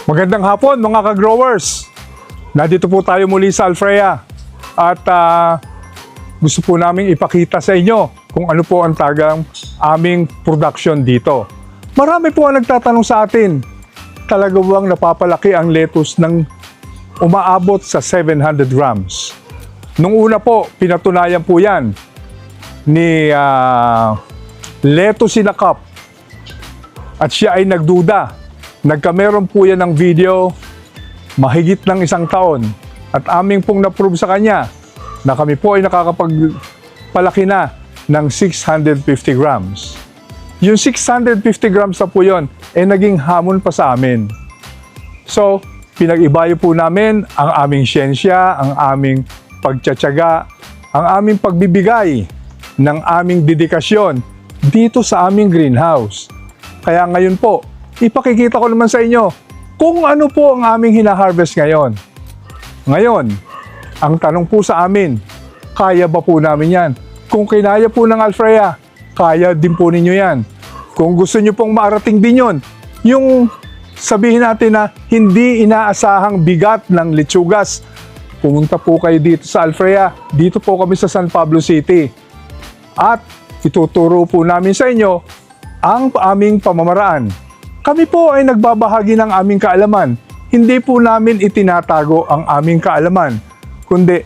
Magandang hapon mga ka-growers. Nandito po tayo muli sa Alfrea at gusto po namin ipakita sa inyo kung ano po ang tagang aming production dito. Marami po ang nagtatanong sa atin, talaga bang napapalaki ang lettuce ng umaabot sa 700 grams? Nung una po, pinatunayan po yan ni Lettuce in a Cup at siya ay nagduda. Nagkameron po yan ng video mahigit ng 1 taon at aming pong na-prove sa kanya na kami po ay nakakapagpalaki na ng 650 grams. Yung 650 grams na po yun ay naging hamon pa sa amin. So, pinag-ibayo po namin ang aming siyensya, ang aming pagtsatsaga, ang aming pagbibigay ng aming dedikasyon dito sa aming greenhouse. Kaya ngayon po, ipakikita ko naman sa inyo kung ano po ang aming hina-harvest ngayon. Ngayon, ang tanong po sa amin, kaya ba po namin yan? Kung kinaya po ng Alfrea, kaya din po ninyo yan. Kung gusto nyo pong maarating din yun, yung sabihin natin na hindi inaasahang bigat ng lechugas, pumunta po kayo dito sa Alfrea. Dito po kami sa San Pablo City. At ituturo po namin sa inyo ang aming pamamaraan. Kami po ay nagbabahagi ng aming kaalaman. Hindi po namin itinatago ang aming kaalaman, kundi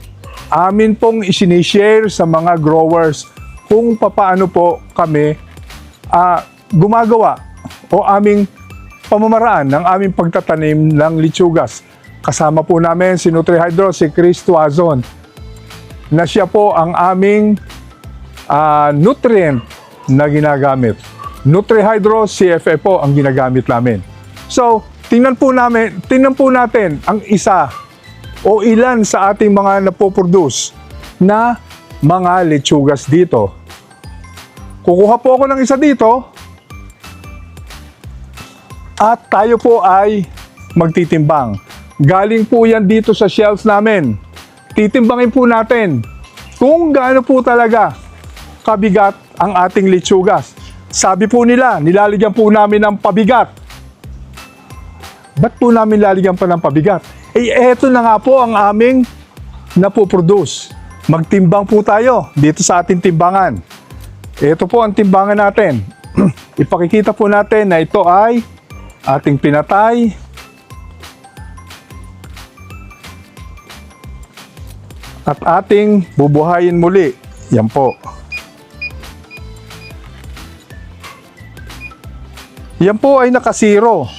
amin pong isinishare sa mga growers kung papaano po kami gumagawa o aming pamamaraan ng aming pagtatanim ng lechugas. Kasama po namin si NutriHydro, si Chris Tuazon, na siya po ang aming nutrient na ginagamit. NutriHydro CFA po ang ginagamit namin. So, tingnan po natin ang isa o ilan sa ating mga napoproduce na mga lechugas dito. Kukuha po ako ng isa dito at tayo po ay magtitimbang. Galing po yan dito sa shelves namin. Titimbangin po natin kung gaano po talaga kabigat ang ating lechugas. Sabi po nila, nilalagyan po namin ng pabigat. Ba't po namin lalagyan pa ng pabigat? Eh, eto na nga po ang aming napoproduce. Magtimbang po tayo dito sa ating timbangan. Ito po ang timbangan natin. Ipakikita po natin na ito ay ating pinatay. At ating bubuhayin muli. Yan po. Yan po ay nakasiro.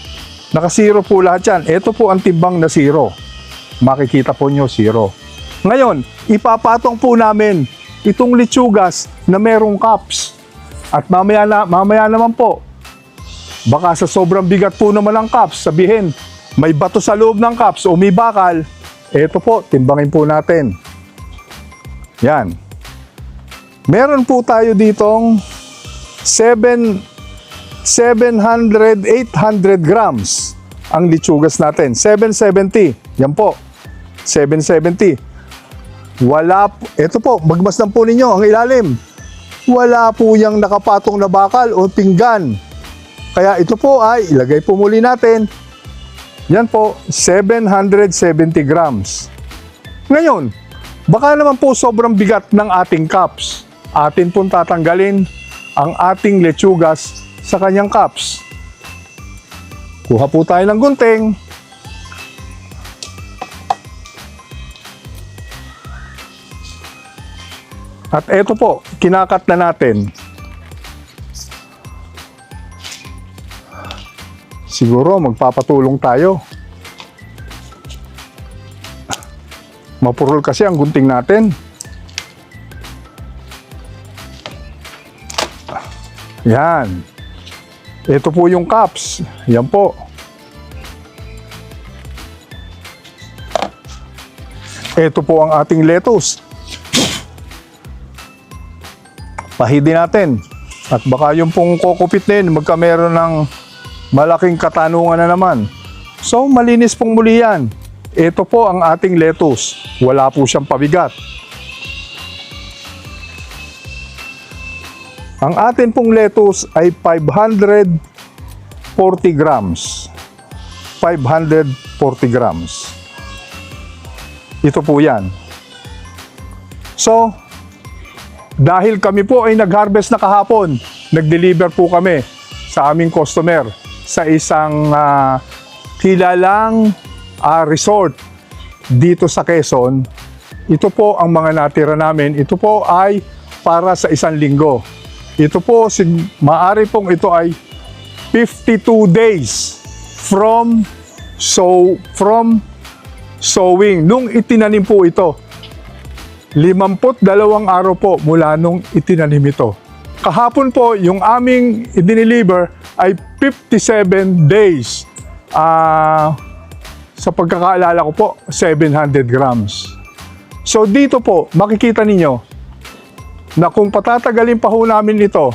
Nakasiro po lahat yan. Ito po ang timbang na zero. Makikita po nyo, zero. Ngayon, ipapatong po namin itong lechugas na merong cups. At mamaya naman po, baka sa sobrang bigat po naman ng cups, sabihin, may bato sa loob ng cups o may bakal, ito po, timbangin po natin. Yan. Meron po tayo ditong 700, 800 grams ang lechugas natin. 770. Yan po. 770. Ito po, magmasdan po ninyo ang ilalim. Wala po yung nakapatong na bakal o pinggan. Kaya ito po ay ilagay po muli natin. Yan po, 770 grams. Ngayon, baka naman po sobrang bigat ng ating cups. Atin pong tatanggalin ang ating lechugas sa kanyang cups. Kuha po tayo ng gunting. At eto po, kinakat na natin. Siguro magpapatulong tayo. Mapurol kasi ang gunting natin. Yan. Ito po yung cups. Yan po. Ito po ang ating lettuce. Pahidi natin. At baka yung pong kokupit na yun, magkameron ng malaking katanungan na naman. So, malinis pong muli yan. Ito po ang ating lettuce. Wala po siyang pabigat. Ang atin pong lettuce ay 540 grams. 540 grams. Ito po yan. So, dahil kami po ay nag-harvest na kahapon, nag-deliver po kami sa aming customer sa isang kilalang resort dito sa Quezon. Ito po ang mga natira namin. Ito po ay para sa isang linggo. Ito po, maaari pong ito ay 52 days from sowing. Nung itinanim po ito, 52 araw po mula nung itinanim ito. Kahapon po, yung aming i-deliver ay 57 days. Sa pagkakaalala ko po, 700 grams. So dito po, makikita ninyo na kung patatagalin pa ho namin ito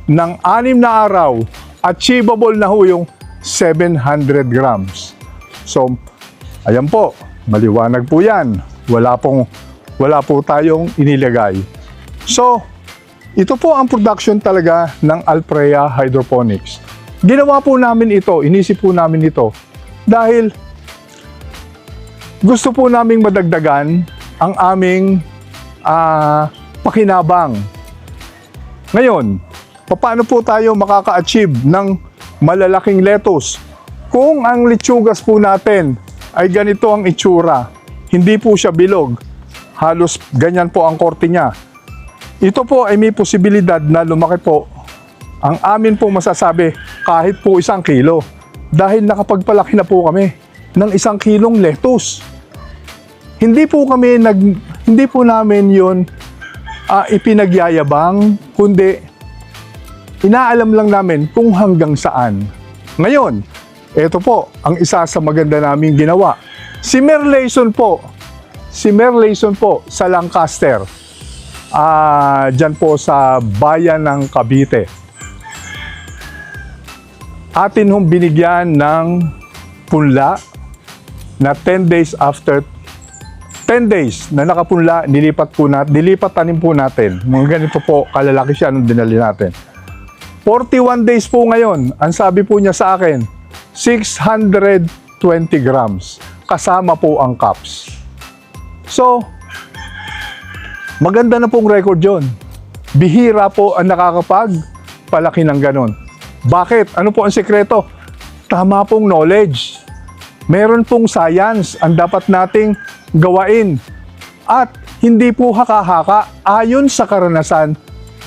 ng 6 na araw, achievable na ho yung 700 grams. So, ayan po, maliwanag po yan. Wala po tayong inilagay. So, ito po ang production talaga ng Alfrea Hydroponics. Ginawa po namin ito, inisip po namin ito, dahil gusto po naming madagdagan ang aming pakinabang. Ngayon, paano po tayo makaka-achieve ng malalaking lettuce? Kung ang lechugas po natin ay ganito ang itsura, hindi po siya bilog, halos ganyan po ang korte niya. Ito po ay may posibilidad na lumaki po. Ang amin po masasabi, kahit po 1 kilo. Dahil nakapagpalaki na po kami ng 1 kilong lettuce. Hindi po namin yun ipinagyayabang, kundi inaalam lang namin kung hanggang saan. Ngayon, ito po ang isa sa maganda naming ginawa. Si Merlayson po sa Lancaster, dyan po sa bayan ng Cavite. Atin hong binigyan ng punla na 10 days after 10 days na nakapunla, nilipat tanim po natin. Mga ganito po, kalalaki siya nung dinali natin. 41 days po ngayon, ang sabi po niya sa akin, 620 grams. Kasama po ang cups. So, maganda na pong record yon. Bihira po ang nakakapagpalaki ng ganon. Bakit? Ano po ang sekreto? Tama pong knowledge. Meron pong science ang dapat nating gawain. At hindi po haka-haka ayon sa karanasan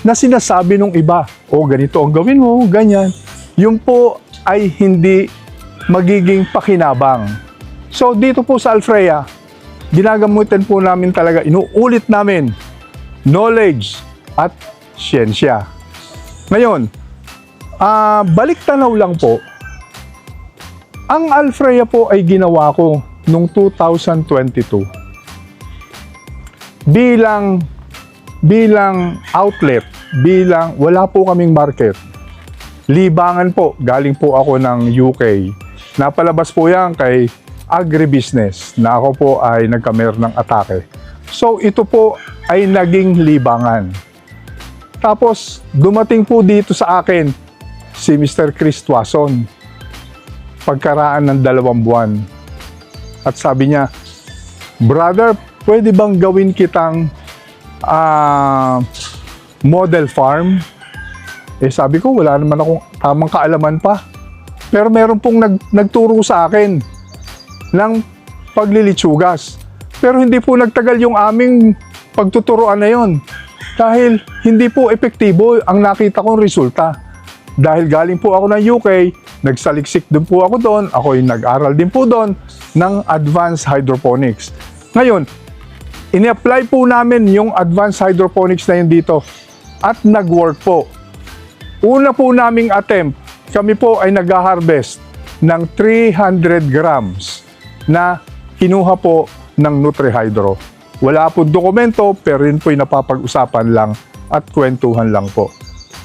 na sinasabi ng iba. O ganito ang gawin mo, ganyan. Yung po ay hindi magiging pakinabang. So dito po sa Alfrea, ginagamutan po namin talaga, inuulit namin knowledge at siyensya. Ngayon, balik tanaw lang po, ang Alfrea po ay ginawa ko noong 2022 bilang outlet, wala po kaming market. Libangan po, galing po ako ng UK. Napalabas po yan kay agribusiness na ako po ay nagkameron ng atake. So ito po ay naging libangan. Tapos dumating po dito sa akin si Mr. Chris Tuason pagkaraan ng 2 buwan. At sabi niya, brother, pwede bang gawin kitang model farm? Eh sabi ko, wala naman akong tamang kaalaman pa. Pero meron pong nagturo sa akin ng paglilitsugas. Pero hindi po nagtagal yung aming pagtuturuan na yon. Dahil hindi po epektibo ang nakita kong resulta. Dahil galing po ako ng UK, nagsaliksik din po ako doon, ako'y nag-aral din po doon ng advanced hydroponics. Ngayon, ini-apply po namin yung advanced hydroponics na yun dito at nag-work po. Una po naming attempt, kami po ay nag-harvest ng 300 grams na kinuha po ng NutriHydro. Wala po dokumento pero yun po'y napapag-usapan lang at kwentuhan lang po.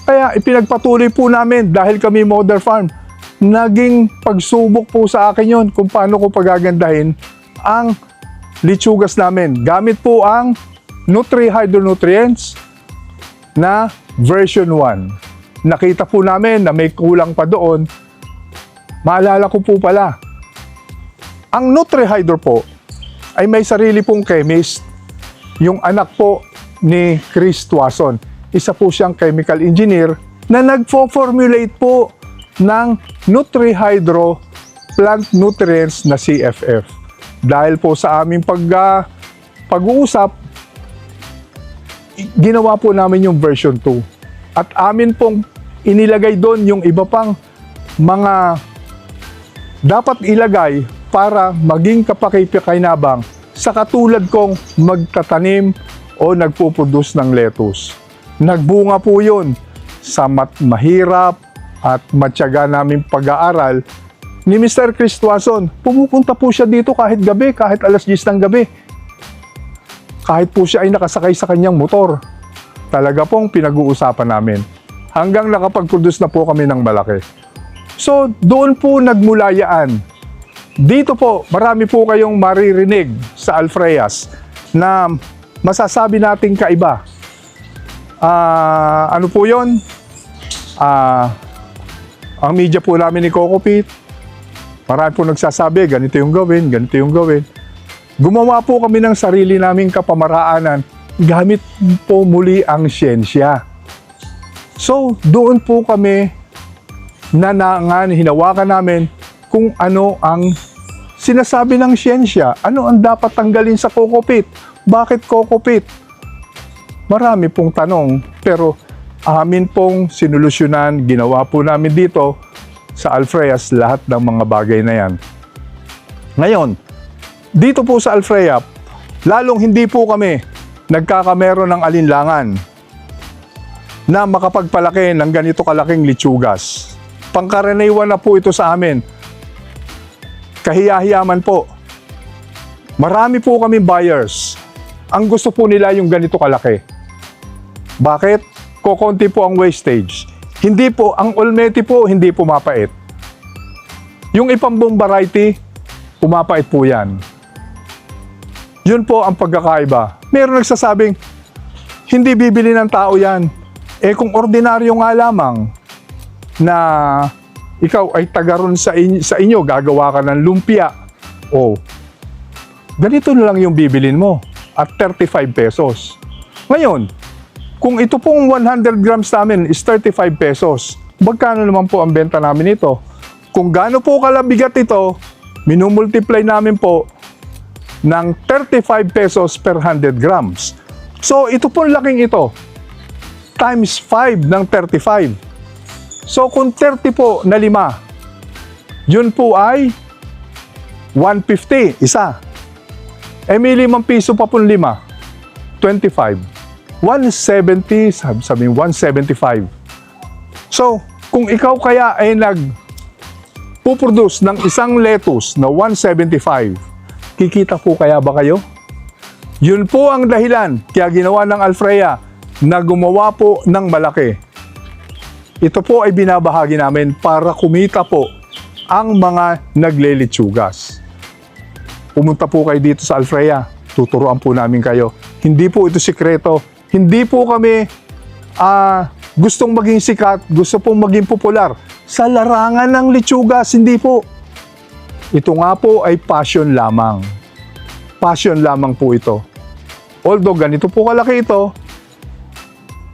Kaya ipinagpatuloy po namin dahil kami model farm. Naging pagsubok po sa akin yon kung paano ko pagagandahin ang litsugas namin. Gamit po ang NutriHydro Nutrients na version 1. Nakita po namin na may kulang pa doon. Maalala ko po pala, Ang NutriHydro po ay may sarili pong chemist. Yung anak po ni Chris Tuason. Isa po siyang chemical engineer na nagfo-formulate po ng NutriHydro plant nutrients na CFF. Dahil po sa aming pag-uusap, ginawa po namin yung version 2. At amin pong inilagay doon yung iba pang mga dapat ilagay para maging kapakipakinabang sa katulad kong magtatanim o nagpo-produce ng lettuce. Nagbunga po yun sa mahirap at matyaga naming pag-aaral ni Mr. Chris Tuason. Pumupunta po siya dito kahit gabi, kahit alas 10 ng gabi. Kahit po siya ay nakasakay sa kanyang motor. Talaga pong pinag-uusapan namin. Hanggang nakapag-produce na po kami ng malaki. So, doon po nagmulayaan. Dito po, marami po kayong maririnig sa Alfreyas na masasabi nating kaiba. Ano po yun? Ang media po namin ni Coco Pete, marami po nagsasabi, ganito yung gawin, ganito yung gawin. Gumawa po kami ng sarili naming kapamaraanan gamit po muli ang siyensya. So, doon po kami hinawakan namin kung ano ang sinasabi ng siyensya. Ano ang dapat tanggalin sa Coco Pete? Bakit Coco Pete? Marami pong tanong, pero amin pong sinolusyonan, ginawa po namin dito sa Alfreyas lahat ng mga bagay na yan. Ngayon, dito po sa Alfreya, lalong hindi po kami nagkakamero ng alinlangan na makapagpalaki ng ganito kalaking litsugas. Pangkaraniwan na po ito sa amin. Kahiya-hiyaman po. Marami po kami buyers. Ang gusto po nila yung ganito kalaki. Bakit? Kokonti po ang wastage. Hindi po, ang Olmeti po, hindi pumapait. Yung ipambong variety, pumapait po yan. Yun po ang pagkakaiba. Meron nagsasabing, hindi bibili ng tao yan. Eh kung ordinaryo nga lamang na ikaw ay tagaron sa inyo, gagawa ka ng lumpia. O, ganito na lang yung bibilin mo at 35 pesos. Ngayon, kung ito pong 100 grams namin is 35 pesos, magkano naman po ang benta namin ito? Kung gaano po kalabigat ito, minumultiply namin po ng 35 pesos per 100 grams. So, ito pong laking ito, times 5 ng 35. So, kung 30 po na 5, yun po ay 150, isa. Eh, may 5 piso pa po 5, 25. 170, sabi 175. So, kung ikaw kaya ay nagpuproduce ng isang lettuce na 175, kikita po kaya ba kayo? Yun po ang dahilan kaya ginawa ng Alfreya na gumawa po ng malaki. Ito po ay binabahagi namin para kumita po ang mga naglelitsugas. Pumunta po kayo dito sa Alfreya, tuturuan po namin kayo. Hindi po ito sikreto. Hindi po kami gustong maging sikat, gusto pong maging popular sa larangan ng litsugas. Hindi po. Ito nga po ay passion lamang. Passion lamang po ito. Although ganito po kalaki ito,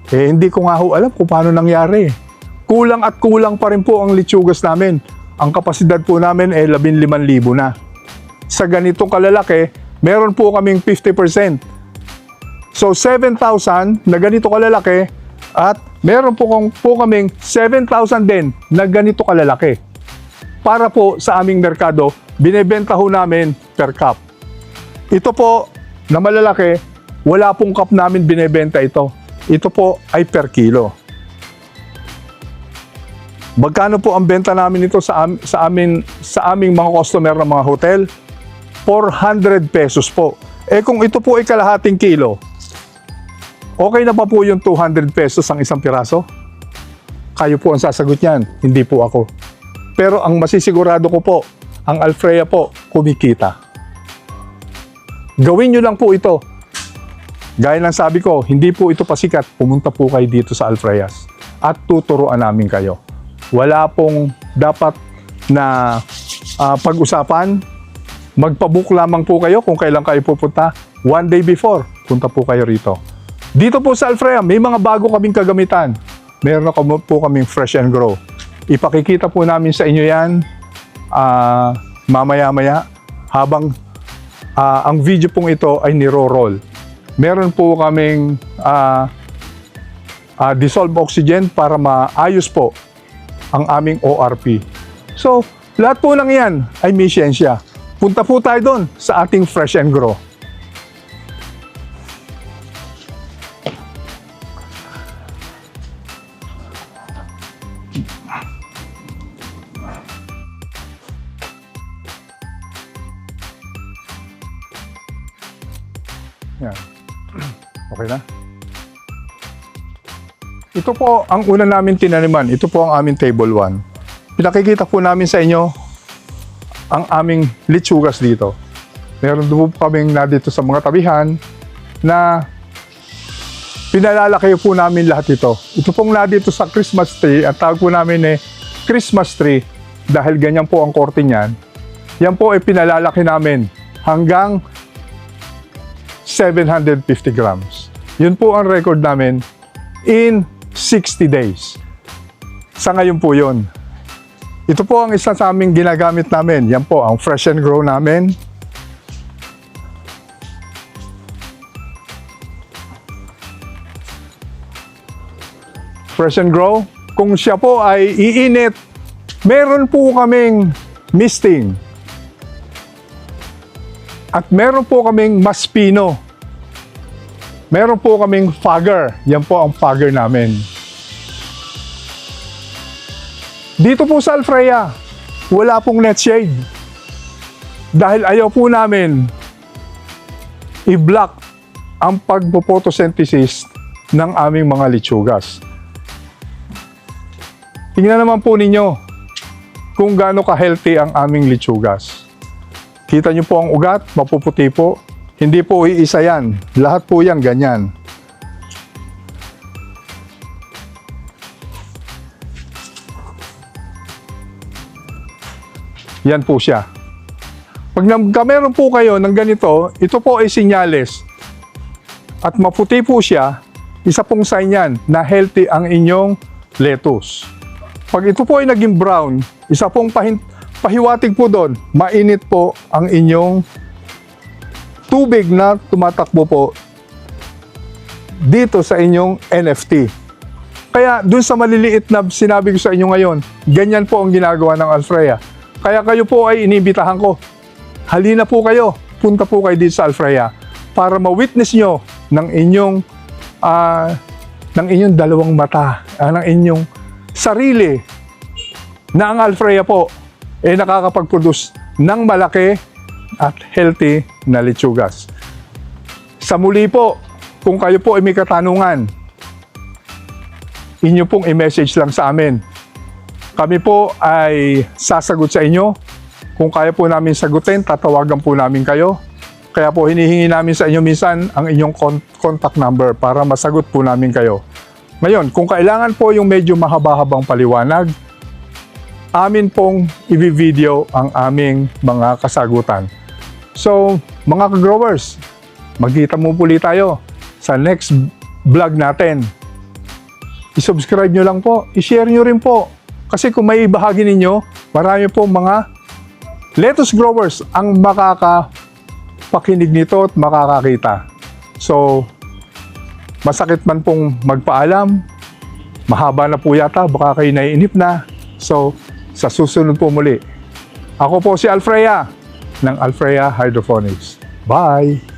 eh hindi ko nga ho alam kung paano nangyari. Kulang at kulang pa rin po ang litsugas namin. Ang kapasidad po namin ay 15,000 na. Sa ganitong kalalaki, meron po kaming 50%. So 7,000 na ganito kalalaki at meron po kaming 7,000 din na ganito kalalaki. Para po sa aming merkado, binebenta ho namin per cup. Ito po na malalaki, wala pong cup namin binebenta ito. Ito po ay per kilo. Magkano po ang benta namin ito sa aming mga customer ng mga hotel? 400 pesos po. Eh kung ito po ay kalahating kilo, okay na pa po yung 200 pesos ang isang piraso? Kayo po ang sasagot niyan, hindi po ako. Pero ang masisigurado ko po, ang Alfreya po, kumikita. Gawin nyo lang po ito. Gaya ng sabi ko, hindi po ito pasikat, pumunta po kayo dito sa Alfreyas at tuturuan namin kayo. Wala pong dapat na pag-usapan, magpabook lamang po kayo kung kailan kayo pupunta. One day before, punta po kayo rito. Dito po sa Alfrea, may mga bago kaming kagamitan. Meron na po kaming Fresh and Grow. Ipakikita po namin sa inyo yan mamaya-maya habang ang video pong ito ay niro-roll. Meron po kaming dissolved oxygen para maayos po ang aming ORP. So, lahat po ng yan ay may siyensya. Punta po tayo doon sa ating Fresh and Grow. Yan. Okay na? Ito po ang una namin tinaniman. Ito po ang aming table 1. Pinakikita po namin sa inyo ang aming litsugas dito. Meron po kaming na dito sa mga tabihan na pinalalaki po namin lahat ito. Ito pong na dito sa Christmas tree, ang tawag po namin Christmas tree dahil ganyan po ang korte niyan. Yan po ay pinalalaki namin hanggang 750 grams. Yun po ang record namin in 60 days. Sa ngayon po yun. Ito po ang isa sa aming ginagamit namin. Yan po ang Fresh and Grow namin. Fresh and Grow. Kung siya po ay iinit, meron po kaming misting. At meron po kaming maspino. Meron po kaming fogger. Yan po ang fogger namin. Dito po sa Alfrea, wala pong net shade. Dahil ayaw po namin i-block ang pagpo-photosynthesis ng aming mga litsugas. Tingnan naman po ninyo kung gaano ka-healthy ang aming litsugas. Kita nyo po ang ugat, mapuputi po. Hindi po iisa yan. Lahat po yan ganyan. Yan po siya. Pag meron po kayo ng ganito, ito po ay sinyales. At maputi po siya, isa pong sign yan na healthy ang inyong lettuce. Pag ito po ay naging brown, isa pong pahiwatig po doon, mainit po ang inyong tubig na tumatakbo po dito sa inyong NFT. Kaya dun sa maliliit na sinabi ko sa inyo ngayon, ganyan po ang ginagawa ng Alfrea. Kaya kayo po ay inibitahan ko. Halina po kayo, punta po kayo dito sa Alfrea para ma-witness nyo ng inyong dalawang mata, ng inyong sarili na ang Alfrea po ay nakakapag-produce ng malaki at healthy na litsugas. Sa muli po, kung kayo po ay may katanungan, inyo pong i-message lang sa amin. Kami po ay sasagot sa inyo. Kung kaya po namin sagutin, tatawagan po namin kayo. Kaya po hinihingi namin sa inyo minsan ang inyong contact number para masagot po namin kayo. Ngayon, kung kailangan po yung medyo mahaba-habang paliwanag, amin pong i-video ang aming mga kasagutan. So, mga ka-growers, magkita mo puli tayo sa next vlog natin. I-subscribe nyo lang po, i-share nyo rin po. Kasi kung may ibahagi ninyo, marami po mga lettuce growers ang makakapakinig nito at makakakita. So, masakit man pong magpaalam, mahaba na po yata, baka kayo naiinip na. So, sa susunod po muli. Ako po si Alfrea ng Alfrea Hydroponics. Bye!